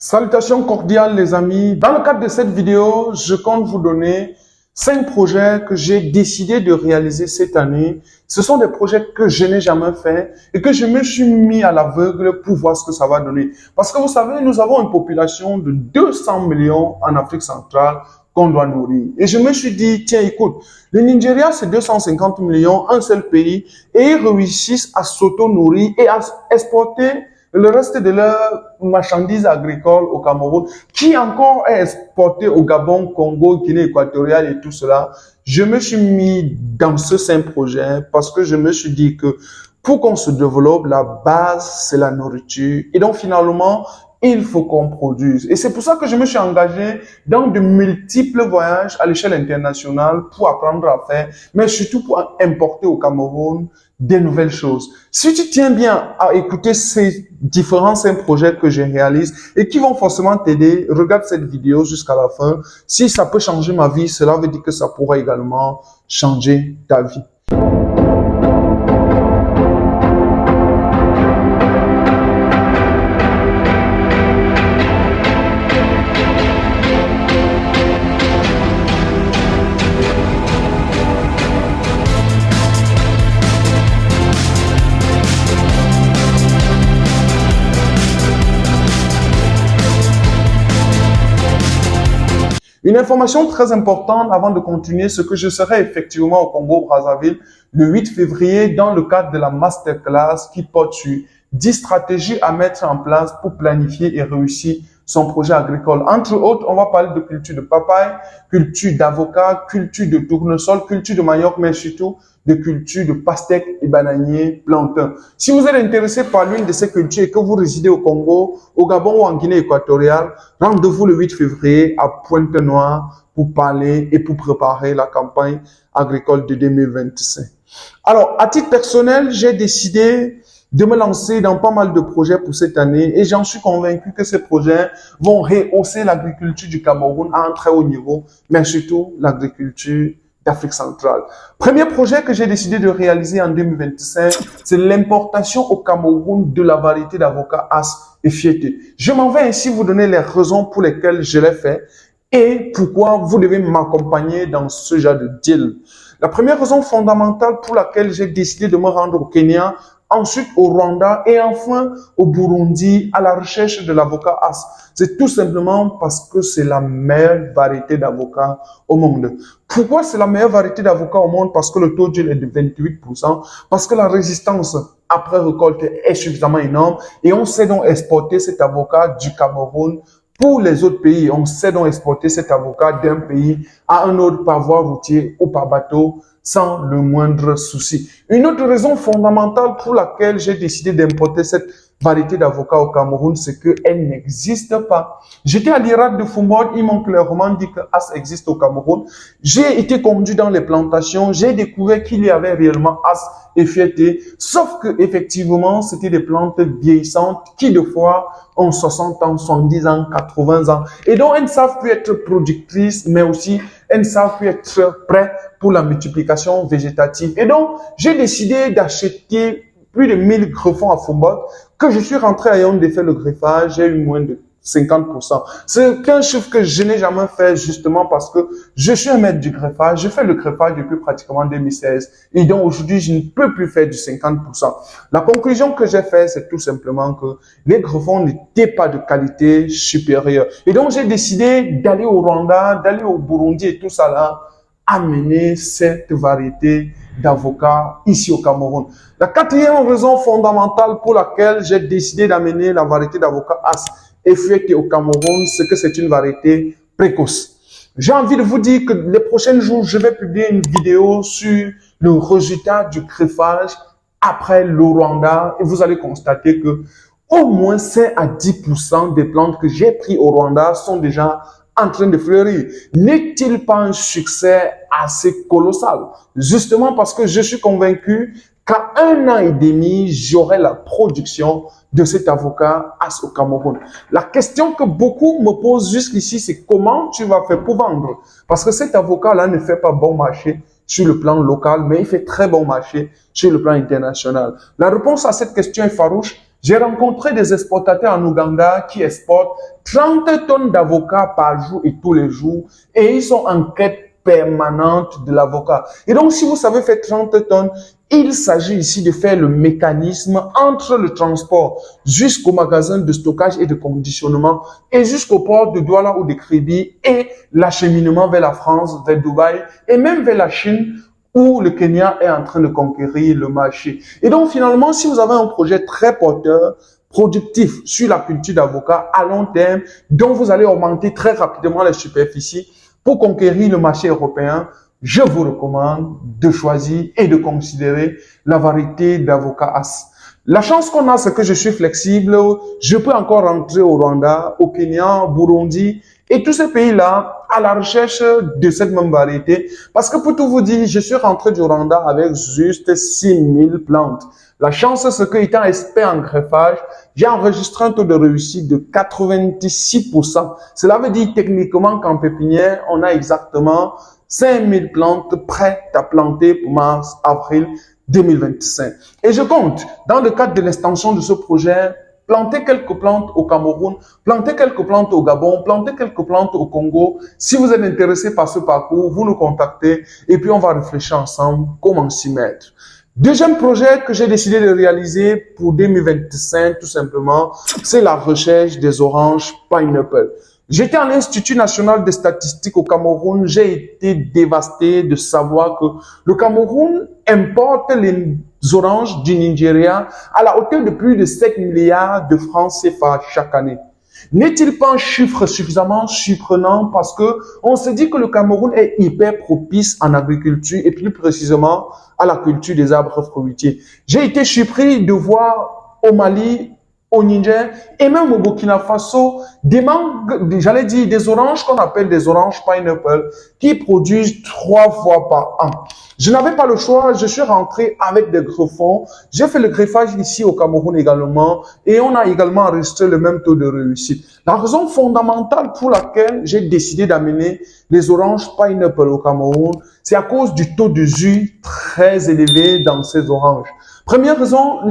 Salutations cordiales les amis. Dans le cadre de cette vidéo, je compte vous donner 5 projets que j'ai décidé de réaliser cette année. Ce sont des projets que je n'ai jamais fait et que je me suis mis à l'aveugle pour voir ce que ça va donner. Parce que vous savez, nous avons une population de 200 millions en Afrique centrale qu'on doit nourrir. Et je me suis dit, tiens, écoute, le Nigeria, c'est 250 millions, un seul pays, et ils réussissent à s'auto-nourrir et à exporter le reste de leurs marchandises agricoles au Cameroun, qui encore est exporté au Gabon, Congo, Guinée équatoriale et tout cela. Je me suis mis dans ce simple projet parce que je me suis dit que pour qu'on se développe, la base, c'est la nourriture. Et donc, finalement, il faut qu'on produise. Et c'est pour ça que je me suis engagé dans de multiples voyages à l'échelle internationale pour apprendre à faire, mais surtout pour importer au Cameroun des nouvelles choses. Si tu tiens bien à écouter ces différents 5 projets que je réalise et qui vont forcément t'aider, regarde cette vidéo jusqu'à la fin. Si ça peut changer ma vie, cela veut dire que ça pourra également changer ta vie. Une information très importante avant de continuer, c'est que je serai effectivement au Congo-Brazzaville le 8 février dans le cadre de la masterclass qui porte sur 10 stratégies à mettre en place pour planifier et réussir son projet agricole. Entre autres, on va parler de culture de papaye, culture d'avocat, culture de tournesol, culture de manioc, mais surtout de culture de pastèque et bananier plantain. Si vous êtes intéressé par l'une de ces cultures et que vous résidez au Congo, au Gabon ou en Guinée équatoriale, rendez-vous le 8 février à Pointe-Noire pour parler et pour préparer la campagne agricole de 2025. Alors, à titre personnel, j'ai décidé de me lancer dans pas mal de projets pour cette année et j'en suis convaincu que ces projets vont rehausser l'agriculture du Cameroun à un très haut niveau, mais surtout l'agriculture d'Afrique centrale. Premier projet que j'ai décidé de réaliser en 2025, c'est l'importation au Cameroun de la variété d'avocat As et Fieté. Je m'en vais ainsi vous donner les raisons pour lesquelles je l'ai fait et pourquoi vous devez m'accompagner dans ce genre de deal. La première raison fondamentale pour laquelle j'ai décidé de me rendre au Kenya, ensuite au Rwanda et enfin au Burundi à la recherche de l'avocat As. C'est tout simplement parce que c'est la meilleure variété d'avocat au monde. Pourquoi c'est la meilleure variété d'avocat au monde? Parce que le taux d'huile est de 28%, parce que la résistance après récolte est suffisamment énorme et on sait donc exporter cet avocat du Cameroun pour les autres pays. On sait donc exporter cet avocat d'un pays à un autre par voie routière ou par bateau sans le moindre souci. Une autre raison fondamentale pour laquelle j'ai décidé d'importer cette variété d'avocat au Cameroun, c'est qu'elle n'existe pas. J'étais à l'IRAD de Fumod, ils m'ont clairement dit que As existe au Cameroun. J'ai été conduit dans les plantations, j'ai découvert qu'il y avait réellement As et Fieté, sauf que effectivement, c'était des plantes vieillissantes qui de fois ont 60 ans, 70 ans, 80 ans. Et donc, elles ne savent plus être productrices, mais aussi elles ne savent plus être prêtes pour la multiplication végétative. Et donc, j'ai décidé d'acheter plus de 1000 greffons à Fumod, que je suis rentré à Yaoundé faire le greffage, j'ai eu moins de 50%. C'est un chiffre que je n'ai jamais fait justement parce que je suis un maître du greffage. Je fais le greffage depuis pratiquement 2016. Et donc aujourd'hui, je ne peux plus faire du 50%. La conclusion que j'ai faite, c'est tout simplement que les greffons n'étaient pas de qualité supérieure. Et donc j'ai décidé d'aller au Rwanda, d'aller au Burundi et tout ça là, amener cette variété d'avocats ici au Cameroun. La quatrième raison fondamentale pour laquelle j'ai décidé d'amener la variété d'avocats As et Fieté au Cameroun, c'est que c'est une variété précoce. J'ai envie de vous dire que les prochains jours, je vais publier une vidéo sur le résultat du greffage après le Rwanda et vous allez constater que au moins 5 à 10% des plantes que j'ai prises au Rwanda sont déjà en train de fleurir. N'est-il pas un succès assez colossal? Justement parce que je suis convaincu qu'à 1 an et demi, j'aurai la production de cet avocat As au Cameroun. La question que beaucoup me posent jusqu'ici, c'est comment tu vas faire pour vendre? Parce que cet avocat-là ne fait pas bon marché sur le plan local, mais il fait très bon marché sur le plan international. La réponse à cette question est farouche. J'ai rencontré des exportateurs en Ouganda qui exportent 30 tonnes d'avocats par jour et tous les jours et ils sont en quête permanente de l'avocat. Et donc, si vous savez faire 30 tonnes, il s'agit ici de faire le mécanisme entre le transport jusqu'au magasin de stockage et de conditionnement et jusqu'au port de Douala ou de Kribi et l'acheminement vers la France, vers Dubaï et même vers la Chine où le Kenya est en train de conquérir le marché. Et donc, finalement, si vous avez un projet très porteur, productif sur la culture d'avocat à long terme, dont vous allez augmenter très rapidement les superficies pour conquérir le marché européen, je vous recommande de choisir et de considérer la variété d'avocat As. La chance qu'on a, c'est que je suis flexible. Je peux encore rentrer au Rwanda, au Kenya, au Burundi et tous ces pays-là à la recherche de cette même variété. Parce que pour tout vous dire, je suis rentré du Rwanda avec juste 6000 plantes. La chance, c'est que étant expert en greffage, j'ai enregistré un taux de réussite de 86%. Cela veut dire techniquement qu'en pépinière, on a exactement 5000 plantes prêtes à planter pour mars, avril 2025. Et je compte, dans le cadre de l'extension de ce projet, planter quelques plantes au Cameroun, planter quelques plantes au Gabon, planter quelques plantes au Congo. Si vous êtes intéressé par ce parcours, vous nous contactez et puis on va réfléchir ensemble comment s'y mettre. Deuxième projet que j'ai décidé de réaliser pour 2025, tout simplement, c'est la recherche des oranges pineapple. J'étais à l'Institut national des statistiques au Cameroun. J'ai été dévasté de savoir que le Cameroun importe les oranges du Nigeria à la hauteur de plus de 7 milliards de francs CFA chaque année. N'est-il pas un chiffre suffisamment surprenant parce que on se dit que le Cameroun est hyper propice en agriculture et plus précisément à la culture des arbres fruitiers. J'ai été surpris de voir au Mali, au Niger et même au Burkina Faso des mangues, j'allais dire des oranges qu'on appelle des oranges pineapple qui produisent 3 fois par an. Je n'avais pas le choix, je suis rentré avec des greffons. J'ai fait le greffage ici au Cameroun également et on a également enregistré le même taux de réussite. La raison fondamentale pour laquelle j'ai décidé d'amener les oranges pineapple au Cameroun, c'est à cause du taux de jus très élevé dans ces oranges. Première raison,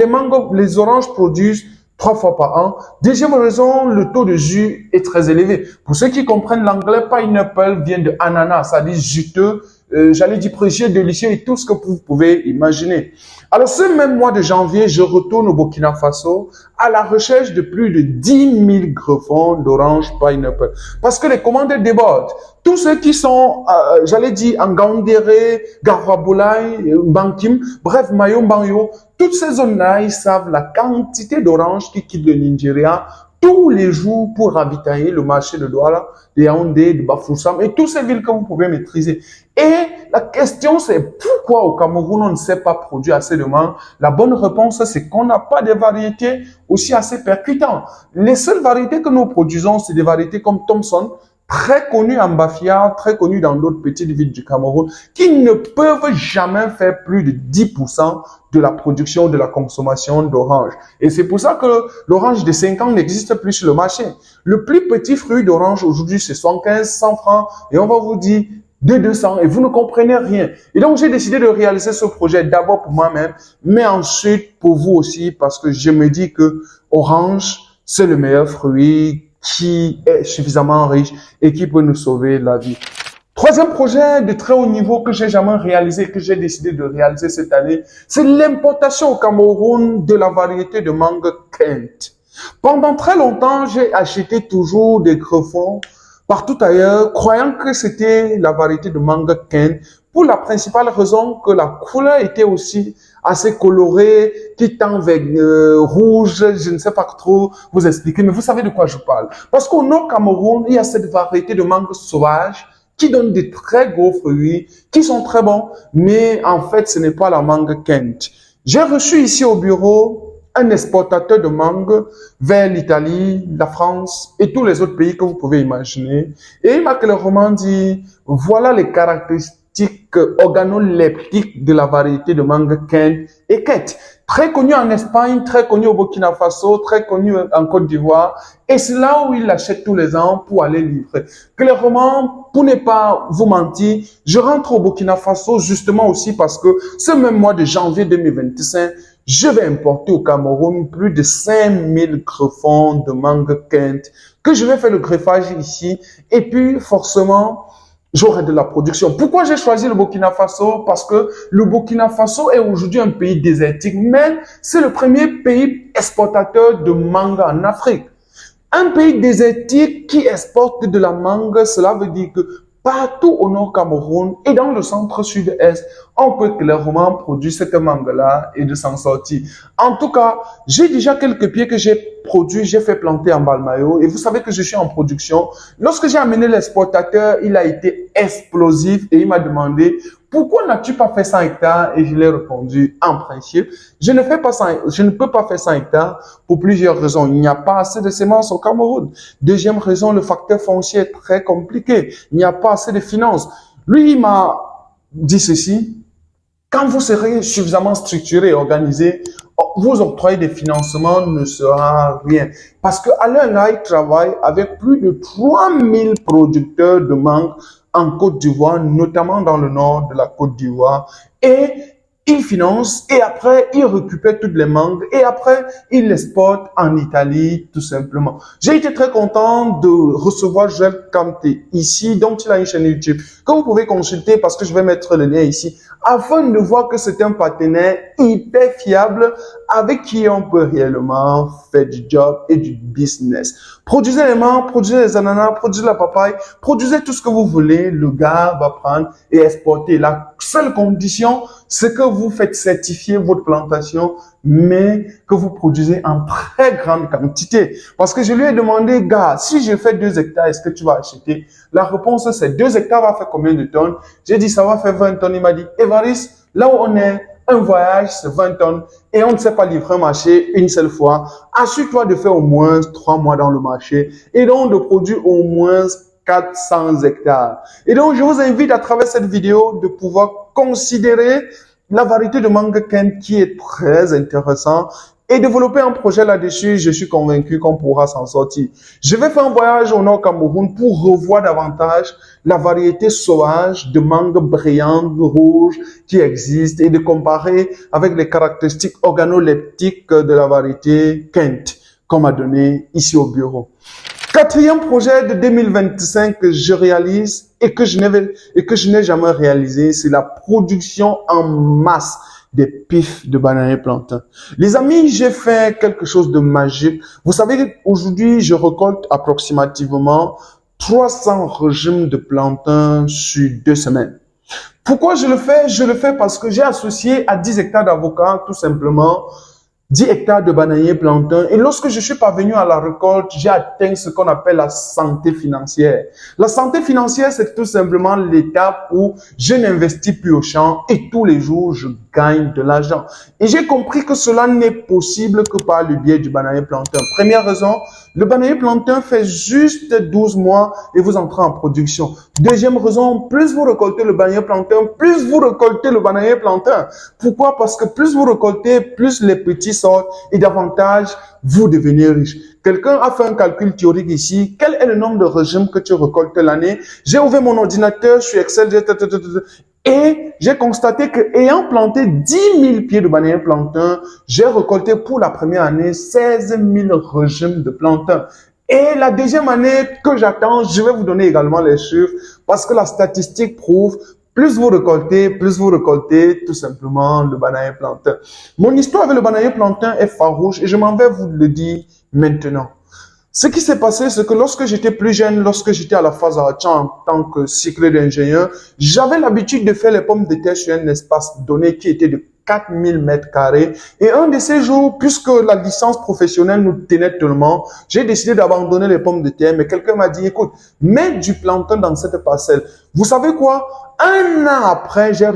les oranges produisent 3 fois par an. Deuxième raison, le taux de jus est très élevé. Pour ceux qui comprennent l'anglais, pineapple vient de ananas, ça dit juteux, j'allais dire précieux, délicieux et tout ce que vous pouvez imaginer. Alors, ce même mois de janvier, je retourne au Burkina Faso à la recherche de plus de 10 000 greffons d'orange pineapple. Parce que les commandes débordent. Tous ceux qui sont, j'allais dire, en Gandéré, Garaboulaye, Bankim, bref, Mayo, Banyo, toutes ces zones-là, ils savent la quantité d'oranges qui quittent le Nigeria tous les jours pour ravitailler le marché de Douala, de Yaoundé, de Bafoussam et toutes ces villes que vous pouvez maîtriser. Et la question, c'est pourquoi au Cameroun, on ne sait pas produire assez de mangue? La bonne réponse, c'est qu'on n'a pas de variétés aussi assez percutantes. Les seules variétés que nous produisons, c'est des variétés comme Thompson, très connues en Bafia, très connues dans d'autres petites villes du Cameroun, qui ne peuvent jamais faire plus de 10% de la production, de la consommation d'orange. Et c'est pour ça que l'orange de 5 ans n'existe plus sur le marché. Le plus petit fruit d'orange aujourd'hui, c'est 115, 100 francs, et on va vous dire de 200, et vous ne comprenez rien. Et donc, j'ai décidé de réaliser ce projet d'abord pour moi-même, mais ensuite pour vous aussi, parce que je me dis que orange, c'est le meilleur fruit qui est suffisamment riche et qui peut nous sauver la vie. Troisième projet de très haut niveau que j'ai jamais réalisé, que j'ai décidé de réaliser cette année, c'est l'importation au Cameroun de la variété de mangue Kent. Pendant très longtemps, j'ai acheté toujours des greffons partout ailleurs, croyant que c'était la variété de mangue Kent, pour la principale raison que la couleur était aussi assez colorée, qui tend vers rouge, je ne sais pas trop vous expliquer, mais vous savez de quoi je parle. Parce qu'au Nord Cameroun, il y a cette variété de mangue sauvage qui donne des très gros fruits, qui sont très bons, mais en fait, ce n'est pas la mangue Kent. J'ai reçu ici au bureau un exportateur de mangue vers l'Italie, la France et tous les autres pays que vous pouvez imaginer. Et il m'a clairement dit, voilà les caractéristiques organoleptiques de la variété de mangue Kent et Kent. Très connu en Espagne, très connu au Burkina Faso, très connu en Côte d'Ivoire. Et c'est là où il l'achète tous les ans pour aller livrer. Clairement, pour ne pas vous mentir, je rentre au Burkina Faso justement aussi parce que ce même mois de janvier 2025, je vais importer au Cameroun plus de 5000 greffons de mangue Kent, que je vais faire le greffage ici, et puis forcément, j'aurai de la production. Pourquoi j'ai choisi le Burkina Faso? Parce que le Burkina Faso est aujourd'hui un pays désertique, mais c'est le premier pays exportateur de mangue en Afrique. Un pays désertique qui exporte de la mangue, cela veut dire que partout au nord Cameroun et dans le centre-sud-est, on peut clairement produire cette mangue-là et de s'en sortir. En tout cas, j'ai déjà quelques pieds que j'ai produits, j'ai fait planter en Balmayo et vous savez que je suis en production. Lorsque j'ai amené l'exportateur, il a été explosif et il m'a demandé pourquoi n'as-tu pas fait 100 hectares? Et je lui ai répondu, en principe, je ne peux pas faire 100 hectares pour plusieurs raisons. Il n'y a pas assez de semences au Cameroun. Deuxième raison, le facteur foncier est très compliqué. Il n'y a pas assez de finances. Lui, il m'a dit ceci. Quand vous serez suffisamment structuré et organisé, vous octroyer des financements ne sera rien. Parce qu'à l'heure là, il travaille avec plus de 3000 producteurs de mangue en Côte d'Ivoire, notamment dans le nord de la Côte d'Ivoire. Et il finance et après, il récupère toutes les mangues et après, il l'exporte en Italie, tout simplement. J'ai été très content de recevoir Joël Kanté ici, dont il a une chaîne YouTube que vous pouvez consulter parce que je vais mettre le lien ici, afin de voir que c'est un partenaire hyper fiable avec qui on peut réellement faire du job et du business. Produisez les mangues, produisez les ananas, produisez la papaye, produisez tout ce que vous voulez, le gars va prendre et exporter. La seule condition, c'est que vous faites certifier votre plantation, mais que vous produisez en très grande quantité. Parce que je lui ai demandé, gars, si je fais 2 hectares, est-ce que tu vas acheter? La réponse, c'est 2 hectares va faire combien de tonnes? J'ai dit, ça va faire 20 tonnes. Il m'a dit, Évariste, là où on est, un voyage, c'est 20 tonnes et on ne sait pas livrer un marché une seule fois. Assure-toi de faire au moins 3 mois dans le marché et donc de produire au moins 400 hectares. Et donc, je vous invite à travers cette vidéo de pouvoir considérer la variété de mangue Kent qui est très intéressant et développer un projet là-dessus. Je suis convaincu qu'on pourra s'en sortir. Je vais faire un voyage au nord Cameroun pour revoir davantage la variété sauvage de mangue brillante, rouge qui existe et de comparer avec les caractéristiques organoleptiques de la variété Kent qu'on m'a donné ici au bureau. Quatrième projet de 2025 que je réalise et que je n'ai jamais réalisé, c'est la production en masse des pifs de bananier plantain. Les amis, j'ai fait quelque chose de magique. Vous savez, aujourd'hui, je récolte approximativement 300 régimes de plantain sur 2 semaines. Pourquoi je le fais? Je le fais parce que j'ai associé à 10 hectares d'avocats, tout simplement, 10 hectares de bananier plantain. Et lorsque je suis parvenu à la récolte, j'ai atteint ce qu'on appelle la santé financière. La santé financière, c'est tout simplement l'étape où je n'investis plus au champ et tous les jours, je gagne de l'argent. Et j'ai compris que cela n'est possible que par le biais du bananier plantain. Première raison, le bananier plantain fait juste 12 mois et vous entrez en production. Deuxième raison, plus vous récoltez le bananier plantain, plus vous récoltez le bananier plantain. Pourquoi? Parce que plus vous récoltez, plus les petits sortent et davantage vous devenez riche. Quelqu'un a fait un calcul théorique ici. Quel est le nombre de régimes que tu récoltes l'année? J'ai ouvert mon ordinateur, je suis Excel, et j'ai constaté que ayant planté 10 000 pieds de bananier plantain, j'ai récolté pour la première année 16 000 régimes de plantain. Et la deuxième année que j'attends, je vais vous donner également les chiffres parce que la statistique prouve plus vous récoltez tout simplement le bananier plantain. Mon histoire avec le bananier plantain est farouche et je m'en vais vous le dire maintenant. Ce qui s'est passé, c'est que lorsque j'étais plus jeune, lorsque j'étais à la phase Archan en tant que cycliste d'ingénieur, j'avais l'habitude de faire les pommes de terre sur un espace donné qui était de 4000 mètres carrés. Et un de ces jours, puisque la licence professionnelle nous tenait tellement, j'ai décidé d'abandonner les pommes de terre. Mais quelqu'un m'a dit, écoute, mets du plantain dans cette parcelle. Vous savez quoi? Un an après, j'ai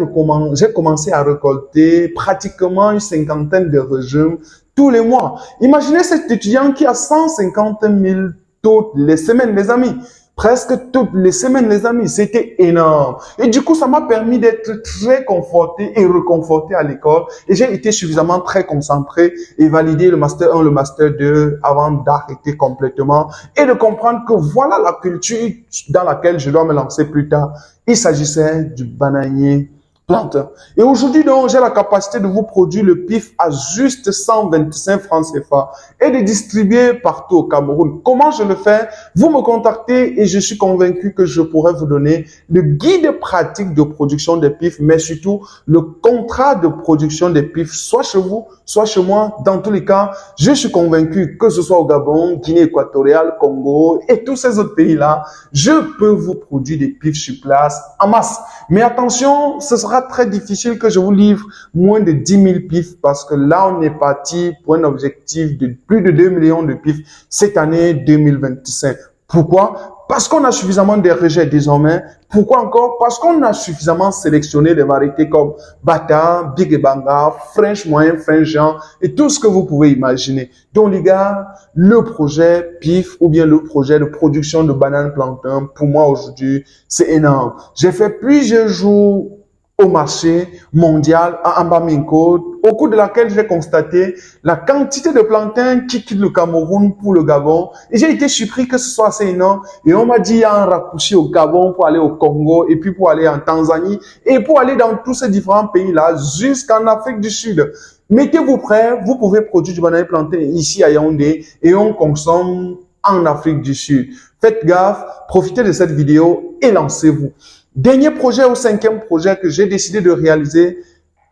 commencé à récolter pratiquement une cinquantaine de régimes tous les mois. Imaginez cet étudiant qui a 150 000 toutes les semaines, les amis. Presque toutes les semaines, les amis. C'était énorme. Et du coup, ça m'a permis d'être très conforté et reconforté à l'école. Et j'ai été suffisamment très concentré et validé le Master 1, le Master 2 avant d'arrêter complètement et de comprendre que voilà la culture dans laquelle je dois me lancer plus tard. Il s'agissait du bananier plantain. Et aujourd'hui, donc, j'ai la capacité de vous produire le PIF à juste 125 francs CFA et de distribuer partout au Cameroun. Comment je le fais? Vous me contactez et je suis convaincu que je pourrais vous donner le guide pratique de production des PIF, mais surtout le contrat de production des PIF, soit chez vous, soit chez moi. Dans tous les cas, je suis convaincu que ce soit au Gabon, Guinée équatoriale, Congo et tous ces autres pays-là, je peux vous produire des PIF sur place en masse. Mais attention, ce sera très difficile que je vous livre moins de 10 000 PIF parce que là, on est parti pour un objectif de plus de 2 millions de PIF cette année 2025. Pourquoi? Parce qu'on a suffisamment de rejets désormais. Pourquoi encore? Parce qu'on a suffisamment sélectionné des variétés comme Bata, Big Banga, French moyen, French Jean et tout ce que vous pouvez imaginer. Donc les gars, le projet PIF ou bien le projet de production de bananes plantain, pour moi aujourd'hui, c'est énorme. J'ai fait plusieurs jours au marché mondial à Ambaminko, au cours de laquelle j'ai constaté la quantité de plantains qui quittent le Cameroun pour le Gabon. Et j'ai été surpris que ce soit assez énorme. Et on m'a dit, il y a un raccourci au Gabon pour aller au Congo, et puis pour aller en Tanzanie, et pour aller dans tous ces différents pays-là, jusqu'en Afrique du Sud. Mettez-vous prêts, vous pouvez produire du banane plantain ici à Yaoundé, et on consomme en Afrique du Sud. Faites gaffe, profitez de cette vidéo et lancez-vous. Dernier projet ou cinquième projet que j'ai décidé de réaliser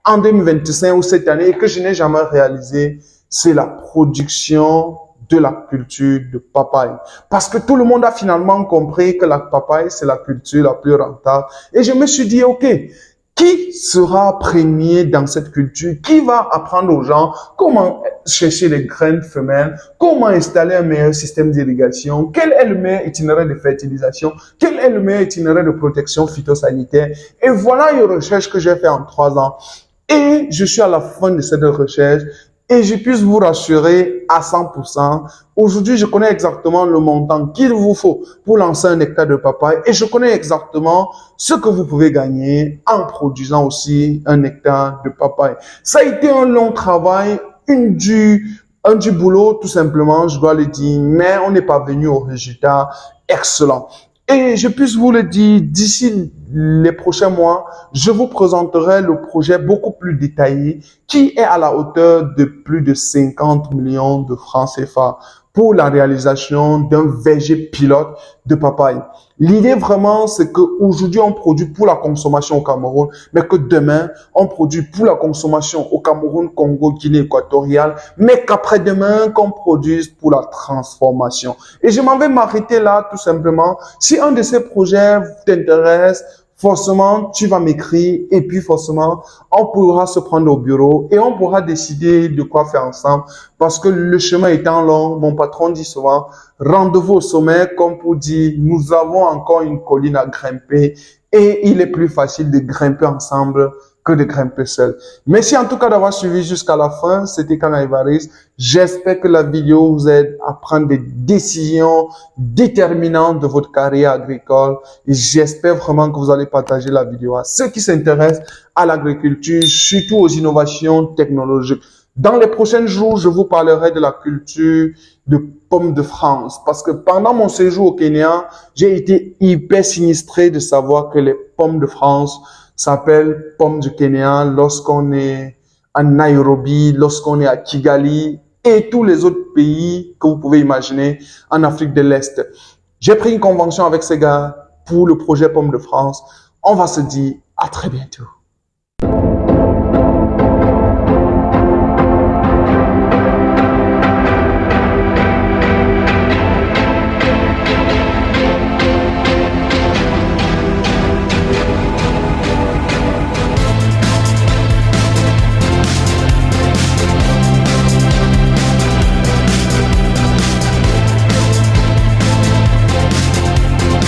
en 2025 ou cette année et que je n'ai jamais réalisé, c'est la production de la culture de papaye. Parce que tout le monde a finalement compris que la papaye, c'est la culture la plus rentable. Et je me suis dit, OK, qui sera premier dans cette culture? Qui va apprendre aux gens comment chercher les graines femelles? Comment installer un meilleur système d'irrigation? Quel est le meilleur itinéraire de fertilisation? Quel est le meilleur itinéraire de protection phytosanitaire? Et voilà une recherche que j'ai fait en 3 ans. Et je suis à la fin de cette recherche. Et je puisse vous rassurer à 100%. Aujourd'hui, je connais exactement le montant qu'il vous faut pour lancer un hectare de papaye et je connais exactement ce que vous pouvez gagner en produisant aussi un hectare de papaye. Ça a été un long travail, un du boulot, tout simplement, je dois le dire, mais on n'est pas venu au résultat excellent. Et je puisse vous le dire, d'ici les prochains mois, je vous présenterai le projet beaucoup plus détaillé qui est à la hauteur de plus de 50 millions de francs CFA pour la réalisation d'un verger pilote de papaye. L'idée vraiment, c'est qu'aujourd'hui, on produit pour la consommation au Cameroun, mais que demain, on produit pour la consommation au Cameroun, Congo, Guinée équatoriale, mais qu'après-demain, qu'on produise pour la transformation. Et je m'en vais m'arrêter là, tout simplement. Si un de ces projets t'intéresse, forcément, tu vas m'écrire et puis forcément, on pourra se prendre au bureau et on pourra décider de quoi faire ensemble parce que le chemin étant long, mon patron dit souvent, rendez-vous au sommet comme pour dire, nous avons encore une colline à grimper et il est plus facile de grimper ensemble que de grimper seul. Merci en tout cas d'avoir suivi jusqu'à la fin. C'était Kanga Évariste. J'espère que la vidéo vous aide à prendre des décisions déterminantes de votre carrière agricole. Et j'espère vraiment que vous allez partager la vidéo à ceux qui s'intéressent à l'agriculture, surtout aux innovations technologiques. Dans les prochains jours, je vous parlerai de la culture de pommes de France. Parce que pendant mon séjour au Kenya, j'ai été hyper sinistré de savoir que les pommes de France s'appellent pommes du Kenya lorsqu'on est à Nairobi, lorsqu'on est à Kigali et tous les autres pays que vous pouvez imaginer en Afrique de l'Est. J'ai pris une convention avec ces gars pour le projet Pommes de France. On va se dire à très bientôt.